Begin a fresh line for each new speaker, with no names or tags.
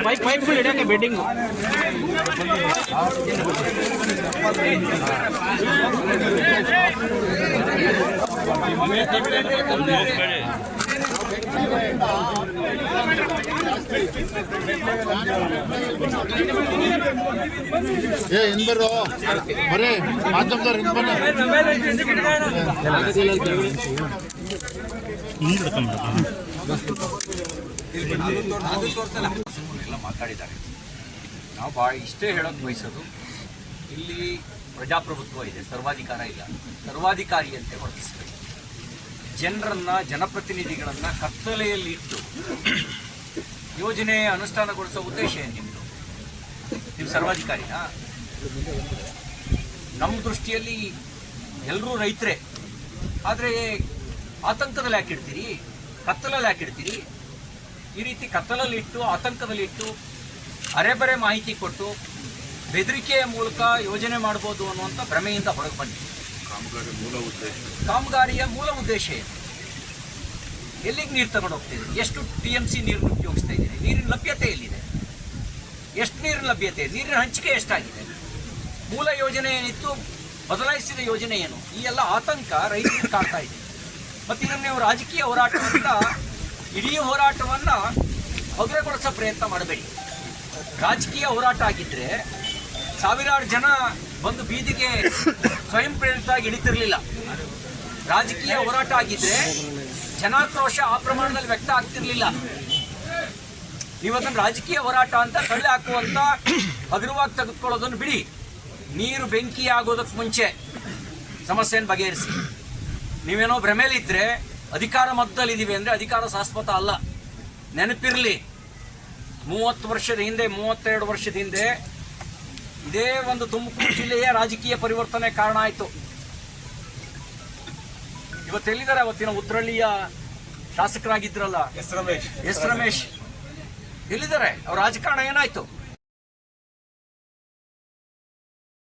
ಪೈಪ್ಗಳು ಇಡಕ್ಕೆ ಬೆಡ್ಡಿಂಗ್
ಇನ್ಬರು ಬರೀ ಮಾಧ್ಯಮದವ್ರು
ಎಲ್ಲ ಮಾತಾಡಿದ್ದಾರೆ. ನಾವು ಭಾಳ ಇಷ್ಟೇ ಹೇಳೋಕೆ ಬಯಸೋದು, ಇಲ್ಲಿ ಪ್ರಜಾಪ್ರಭುತ್ವ ಇದೆ, ಸರ್ವಾಧಿಕಾರ ಇಲ್ಲ. ಸರ್ವಾಧಿಕಾರಿಯಂತೆ ವರ್ತಿಸಬೇಕು. ಜನರನ್ನ, ಜನಪ್ರತಿನಿಧಿಗಳನ್ನ ಕತ್ತಲೆಯಲ್ಲಿ ಇಟ್ಟು ಯೋಜನೆ ಅನುಷ್ಠಾನಗೊಳಿಸೋ ಉದ್ದೇಶ ಏನು ನಿಮ್ಮದು? ನೀವು ಸರ್ವಾಧಿಕಾರಿನಾ? ನಮ್ಮ ದೃಷ್ಟಿಯಲ್ಲಿ ಎಲ್ಲರೂ ರೈತರೇ. ಆದರೆ ಆತಂಕದಲ್ಲಿ ಯಾಕಿಡ್ತೀರಿ? ಕತ್ತಲಲ್ಲಿ ಯಾಕಿಡ್ತೀರಿ? ಈ ರೀತಿ ಕತ್ತಲಲ್ಲಿಟ್ಟು, ಆತಂಕದಲ್ಲಿಟ್ಟು, ಅರೆಬರೆ ಮಾಹಿತಿ ಕೊಟ್ಟು ಬೆದರಿಕೆಯ ಮೂಲಕ ಯೋಜನೆ ಮಾಡ್ಬೋದು ಅನ್ನುವಂಥ ಭ್ರಮೆಯಿಂದ ಹೊರಗೆ ಬಂದಿದೆ. ಕಾಮಗಾರಿಯ ಮೂಲ ಉದ್ದೇಶ ಏನು? ಎಲ್ಲಿಗೆ ನೀರು ತಗೊಂಡು ಹೋಗ್ತಿದೆ? ಎಷ್ಟು TMC ನೀರು ಉಪಯೋಗಿಸ್ತಾ ಇದ್ದೀರಿ? ನೀರಿನ ಲಭ್ಯತೆ ಎಲ್ಲಿದೆ? ಎಷ್ಟು ನೀರಿನ ಲಭ್ಯತೆ? ನೀರಿನ ಹಂಚಿಕೆ ಎಷ್ಟಾಗಿದೆ? ಮೂಲ ಯೋಜನೆ ಏನಿತ್ತು, ಬದಲಾಯಿಸಿದ ಯೋಜನೆ ಏನು? ಈ ಎಲ್ಲ ಆತಂಕ ರೈತರಿಗೆ ಕಾಡ್ತಾ ಇದೆ. ಮತ್ತು ಇದನ್ನು ನೀವು ರಾಜಕೀಯ ಹೋರಾಟದಿಂದ ಇಡೀ ಹೋರಾಟವನ್ನು ಹಗುರಗೊಳಿಸೋ ಪ್ರಯತ್ನ ಮಾಡಬೇಡಿ. ರಾಜಕೀಯ ಹೋರಾಟ ಆಗಿದ್ದರೆ ಸಾವಿರಾರು ಜನ ಬಂದು ಬೀದಿಗೆ ಸ್ವಯಂ ಪ್ರೇರಿತವಾಗಿ ಇಳಿತಿರಲಿಲ್ಲ. ರಾಜಕೀಯ ಹೋರಾಟ ಆಗಿದ್ದರೆ ಜನಾಕ್ರೋಶ ಆ ಪ್ರಮಾಣದಲ್ಲಿ ವ್ಯಕ್ತ ಆಗ್ತಿರ್ಲಿಲ್ಲ. ನೀವು ಅದನ್ನು ರಾಜಕೀಯ ಹೋರಾಟ ಅಂತ ತಳ್ಳಿ ಹಾಕುವಂತ ಹಗುರವಾಗಿ ತೆಗೆದುಕೊಳ್ಳೋದನ್ನು ಬಿಡಿ. ನೀರು ಬೆಂಕಿ ಆಗೋದಕ್ಕೆ ಮುಂಚೆ ಸಮಸ್ಯೆಯನ್ನು ಬಗೆಹರಿಸಿ. ನೀವೇನೋ ಭ್ರಮೆಯಲ್ಲಿದ್ದರೆ ಅಧಿಕಾರ ಮದ್ದಲ್ಲಿದ್ದೀವಿ ಅಂದರೆ ಅಧಿಕಾರ ಶಾಶ್ವತ ಅಲ್ಲ. ನೆನಪಿರಲಿ, 30 ವರ್ಷದ ಹಿಂದೆ, 32 ವರ್ಷದ ಹಿಂದೆ ಇದೇ ಒಂದು ತುಮಕೂರು ಜಿಲ್ಲೆಯ ರಾಜಕೀಯ ಪರಿವರ್ತನೆ ಕಾರಣ ಆಯಿತು. ಇವತ್ತೆಲ್ಲಿದ್ದಾರೆ? ಅವತ್ತಿನ ಉತ್ರಳ್ಳಿಯ ಶಾಸಕರಾಗಿದ್ರಲ್ಲ ಎಸ್ ರಮೇಶ್ ಎಲ್ಲಿದ್ದಾರೆ? ಅವ್ರ ರಾಜಕಾರಣ ಏನಾಯ್ತು?